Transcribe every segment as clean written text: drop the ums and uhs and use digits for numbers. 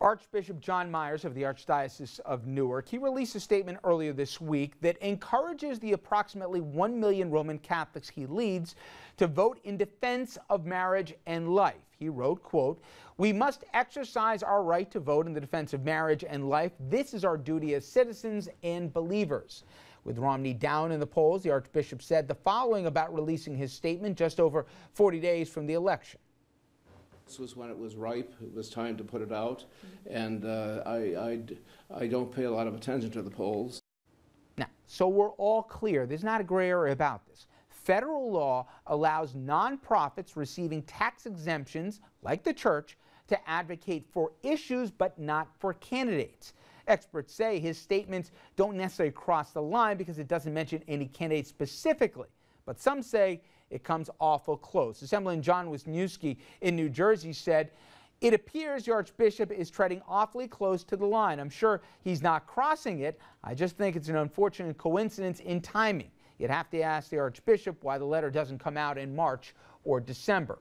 Archbishop John Myers of the Archdiocese of Newark, he released a statement earlier this week that encourages the approximately 1 million Roman Catholics he leads to vote in defense of marriage and life. He wrote, quote, "We must exercise our right to vote in the defense of marriage and life. This is our duty as citizens and believers." With Romney down in the polls, the Archbishop said the following about releasing his statement just over 40 days from the election. This was when it was ripe. It was time to put it out, and I don't pay a lot of attention to the polls. Now, so we're all clear. There's not a gray area about this. Federal law allows nonprofits receiving tax exemptions, like the church, to advocate for issues but not for candidates. Experts say his statements don't necessarily cross the line because it doesn't mention any candidate specifically, but some say it comes awful close. Assemblyman John Wisniewski in New Jersey said, "It appears the Archbishop is treading awfully close to the line. I'm sure he's not crossing it. I just think it's an unfortunate coincidence in timing." You'd have to ask the Archbishop why the letter doesn't come out in March or December.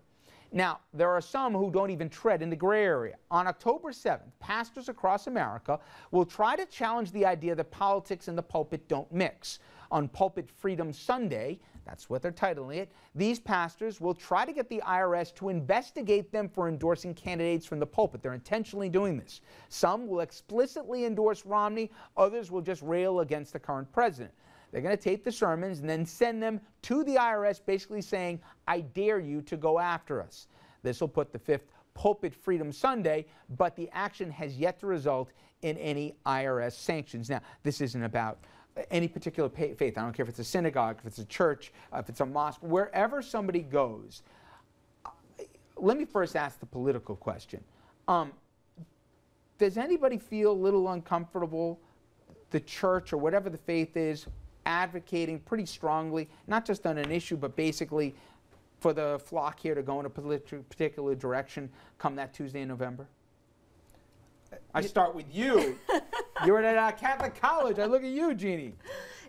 Now, there are some who don't even tread in the gray area. On October 7th, pastors across America will try to challenge the idea that politics and the pulpit don't mix. On Pulpit Freedom Sunday, that's what they're titling it, these pastors will try to get the IRS to investigate them for endorsing candidates from the pulpit. They're intentionally doing this. Some will explicitly endorse Romney, others will just rail against the current president. They're going to tape the sermons and then send them to the IRS basically saying, "I dare you to go after us." This will put the fifth Pulpit Freedom Sunday, but the action has yet to result in any IRS sanctions. Now, this isn't about any particular faith. I don't care if it's a synagogue, if it's a church, if it's a mosque, wherever somebody goes. Let me first ask the political question. Does anybody feel a little uncomfortable, the church or whatever the faith is, advocating pretty strongly, not just on an issue, but basically for the flock here to go in a particular direction come that Tuesday in November? I start with you. You're at a Catholic college. I look at you, Jeannie.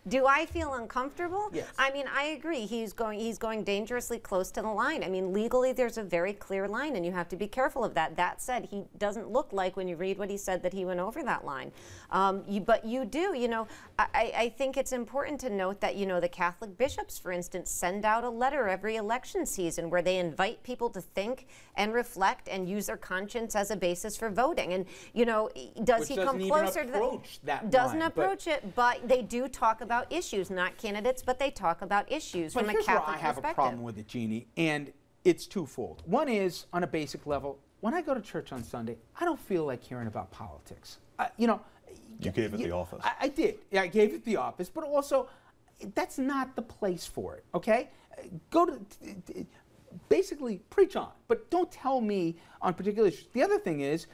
Do I feel uncomfortable? Yes. I mean, I agree. He's going dangerously close to the line. I mean, legally, there's a very clear line, and you have to be careful of that. That said, he doesn't look like, when you read what he said, that he went over that line. But you do, you know, I think it's important to note that, you know, the Catholic bishops, for instance, send out a letter every election season where they invite people to think and reflect and use their conscience as a basis for voting. And, you know, does he come closer to that? Doesn't approach it, but they do talk about issues, not candidates, but they talk about issues from a Catholic perspective. But here's where I have a problem with it, Jeannie, and it's twofold. One is, on a basic level, when I go to church on Sunday, I don't feel like hearing about politics. You know, you gave it the office. I did. Yeah, I gave it the office, but also, that's not the place for it, okay? Go to, basically, preach on, but don't tell me on particular issues. The other thing is,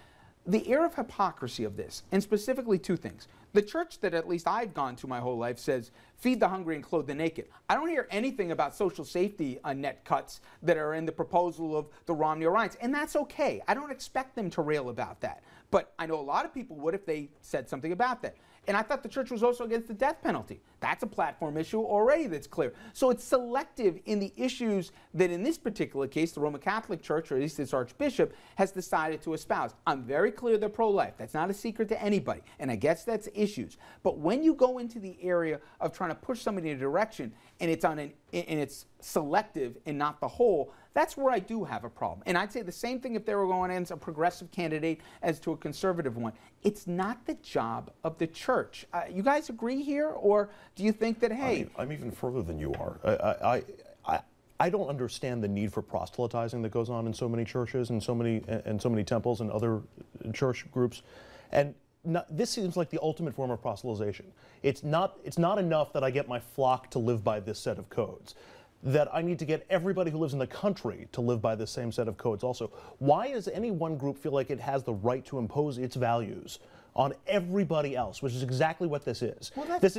the air of hypocrisy of this, and specifically two things. The church that at least I've gone to my whole life says, feed the hungry and clothe the naked. I don't hear anything about social safety net cuts that are in the proposal of the Romney Alliance, and that's okay. I don't expect them to rail about that. But I know a lot of people would if they said something about that. And I thought the church was also against the death penalty. That's a platform issue already that's clear. So it's selective in the issues that in this particular case, the Roman Catholic Church, or at least its Archbishop, has decided to espouse. I'm very clear they're pro-life. That's not a secret to anybody. And I guess that's issues. But when you go into the area of trying to push somebody in a direction and it's selective and not the whole, that's where I do have a problem. And I'd say the same thing if they were going against a progressive candidate as to a conservative one. It's not the job of the church. You guys agree here, or do you think that, hey... I'm even further than you are. I don't understand the need for proselytizing that goes on in so many churches and so many temples and other church groups. And this seems like the ultimate form of proselytization. It's not enough that I get my flock to live by this set of codes. That I need to get everybody who lives in the country to live by the same set of codes also. Why does any one group feel like it has the right to impose its values on everybody else, which is exactly what this is. Well, that's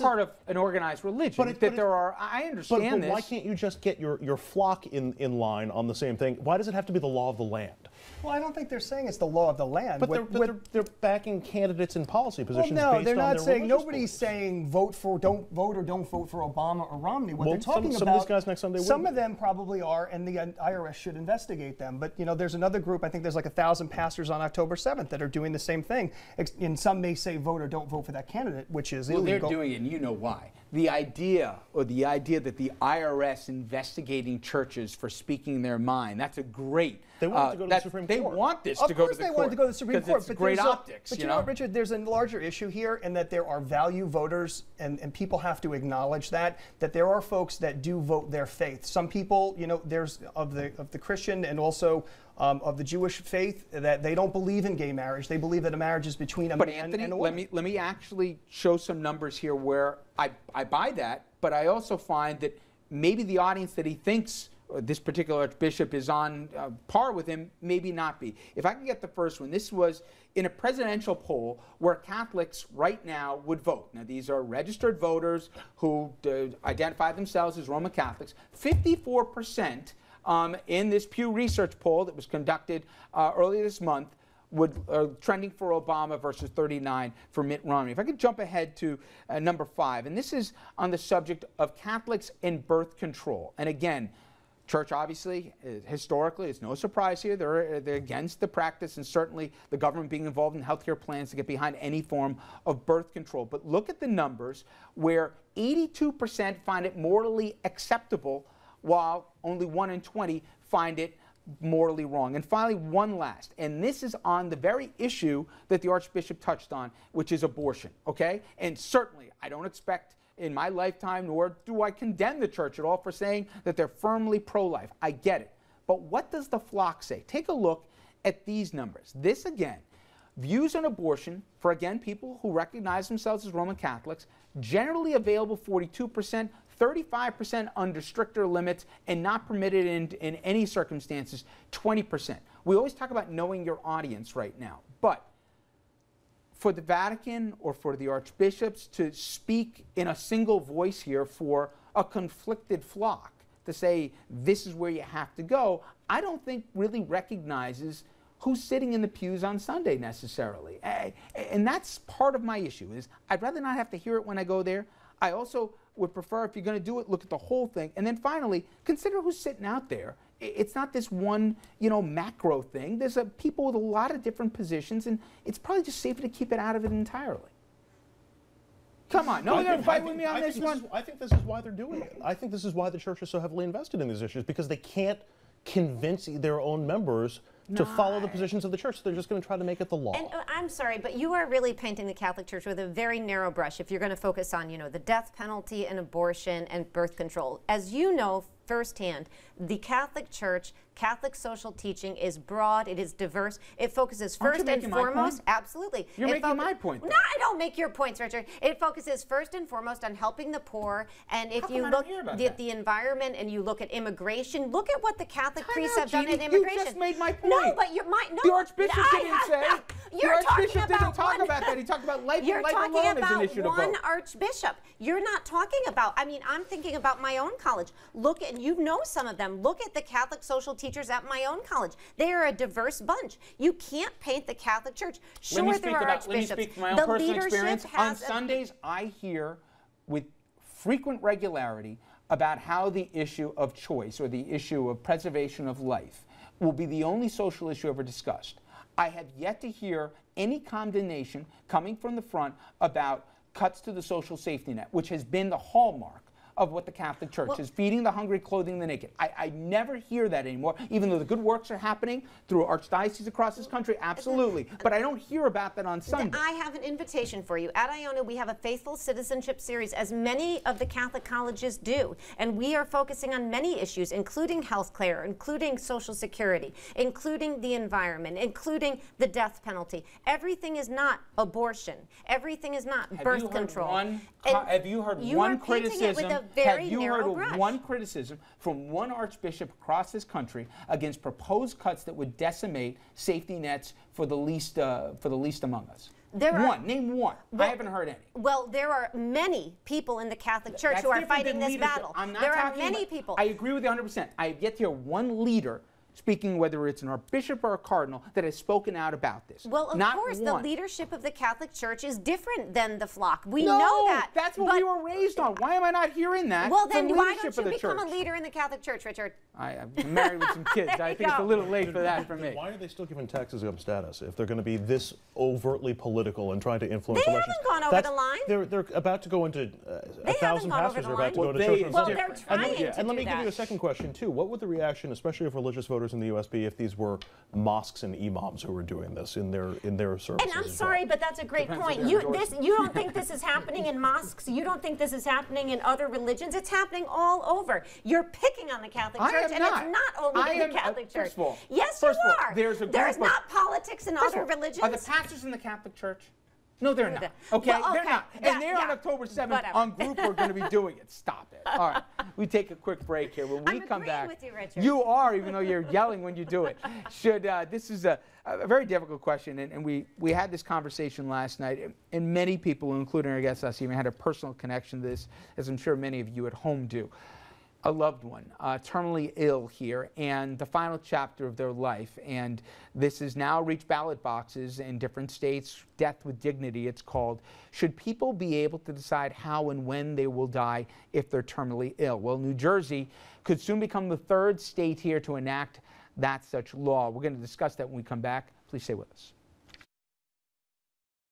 part of an organized religion. I understand this. But why can't you just get your flock in line on the same thing? Why does it have to be the law of the land? Well, I don't think they're saying it's the law of the land. But they're backing candidates in policy positions based on their they're not saying, nobody's beliefs. saying don't vote or don't vote for Obama or Romney. What they're talking about, some of these guys next Sunday some of them probably are, and the IRS should investigate them. But, there's another group, I think there's like 1,000 pastors on October 7th that are doing the same thing. And some may say vote or don't vote for that candidate, which is illegal. Well, they're doing it, and you know why. The idea that the IRS investigating churches for speaking their mind, that's a great... They want to go to the Supreme Court. They want this to go to the court. Of course they want to go to the Supreme Court. It's great optics, But you know what, Richard, there's a larger issue here in that there are value voters, and people have to acknowledge that there are folks that do vote their faith. Some people, there's of the Christian and also of the Jewish faith that they don't believe in gay marriage. They believe that a marriage is between a man and a woman. Let me actually show some numbers here where I buy that, but I also find that maybe the audience that he thinks this particular archbishop is on par with him, maybe not be. If I can get the first one, this was in a presidential poll where Catholics right now would vote. Now, these are registered voters who identify themselves as Roman Catholics. 54% in this Pew Research poll that was conducted earlier this month trending for Obama versus 39 for Mitt Romney. If I could jump ahead to number 5, and this is on the subject of Catholics and birth control. And again, Church, obviously, historically, it's no surprise here. They're against the practice and certainly the government being involved in healthcare plans to get behind any form of birth control. But look at the numbers where 82% find it morally acceptable while only 1 in 20 find it morally wrong. And finally, one last, and this is on the very issue that the Archbishop touched on, which is abortion, okay? And certainly, I don't expect in my lifetime, nor do I condemn the church at all for saying that they're firmly pro-life. I get it. But what does the flock say? Take a look at these numbers. This, again, views on abortion for, again, people who recognize themselves as Roman Catholics, generally available 42%, 35% under stricter limits, and not permitted in any circumstances, 20%. We always talk about knowing your audience right now, but for the Vatican or for the archbishops to speak in a single voice here for a conflicted flock, to say this is where you have to go, I don't think really recognizes who's sitting in the pews on Sunday necessarily. And that's part of my issue, is I'd rather not have to hear it when I go there. I also would prefer, if you're going to do it, look at the whole thing. And then finally, consider who's sitting out there. It's not this one, macro thing. There's people with a lot of different positions, and it's probably just safer to keep it out of it entirely. Come on, no one's going to fight with me on this one? I think this is why they're doing it. I think this is why the church is so heavily invested in these issues, because they can't convince their own members to follow the positions of the church. So they're just going to try to make it the law. And I'm sorry, but you are really painting the Catholic Church with a very narrow brush if you're going to focus on, the death penalty and abortion and birth control. As you know firsthand, the Catholic Church, Catholic social teaching is broad, it is diverse, it focuses first and foremost. Absolutely. You're making my point, though. No, I don't make your points, Richard. It focuses first and foremost on helping the poor, and if you look at the environment and you look at immigration, look at what the Catholic priests have done in immigration. You just made my point. No, but the Archbishop didn't say. The Archbishop didn't talk about that. He talked about life and life alone as an issue to vote. You're talking about one Archbishop. You're not talking about, I'm thinking about my own college. Look at, some of them. Look at the Catholic social teachers at my own college. They are a diverse bunch. You can't paint the Catholic Church. Sure, there are archbishops. Let me speak from my own personal experience. On Sundays, I hear with frequent regularity about how the issue of choice or the issue of preservation of life will be the only social issue ever discussed. I have yet to hear any condemnation coming from the front about cuts to the social safety net, which has been the hallmark of what the Catholic Church is, feeding the hungry, clothing the naked. I never hear that anymore, even though the good works are happening through archdioceses across this country, absolutely. But I don't hear about that on Sunday. I have an invitation for you. At Iona, we have a Faithful Citizenship series, as many of the Catholic colleges do. And we are focusing on many issues, including health care, including Social Security, including the environment, including the death penalty. Everything is not abortion. Everything is not birth control. Have you heard one criticism very Have you narrow heard of brush. one criticism from one archbishop across this country against proposed cuts that would decimate safety nets for the least among us? Name one. I haven't heard any. Well, there are many people in the Catholic Church who are fighting this battle. There are many people. I agree with you 100%. I have yet to hear one leader speaking, whether it's an archbishop or a cardinal, that has spoken out about this. Well, of course, one. the leadership of the Catholic Church is different than the flock. We No, know that. That's what we were raised on. Why am I not hearing that? Well, then from why leadership don't you of the become church? a leader in the Catholic Church, Richard? I'm married with some kids. I think it's a little late for that for me. Why are they still giving tax exempt status if they're going to be this overtly political and trying to influence They elections? haven't gone over the line. They're about to go into They 1,000 haven't gone over pastors the are about to line. go to church. Well, they're trying to And let me do give you a that. second question too. What would the reaction, especially of religious voters in the U.S., be if these were mosques and imams who were doing this in their services? And I'm sorry, but that's a great point. You don't think this is happening in mosques? You don't think this is happening in other religions? It's happening all over. You're picking on the Catholic Church, and it's not only in the Catholic Church. First of all, yes, you are. There's not politics in other religions. Are the pastors in the Catholic Church? No, they're not. Okay, Well, they're not. And they're on yeah. October 7th Whatever. on group. We're going to be doing it. Stop it. All right, we take a quick break here. When we I'm come agreeing back, with you, Richard. you are, even though you're yelling when you do it. This is a very difficult question, and we had this conversation last night, and many people, including I guess us, even had a personal connection to this, as I'm sure many of you at home do. A loved one, terminally ill here, and the final chapter of their life. And this has now reached ballot boxes in different states. Death with dignity, it's called. Should people be able to decide how and when they will die if they're terminally ill? Well, New Jersey could soon become the third state here to enact that such law. We're going to discuss that when we come back. Please stay with us.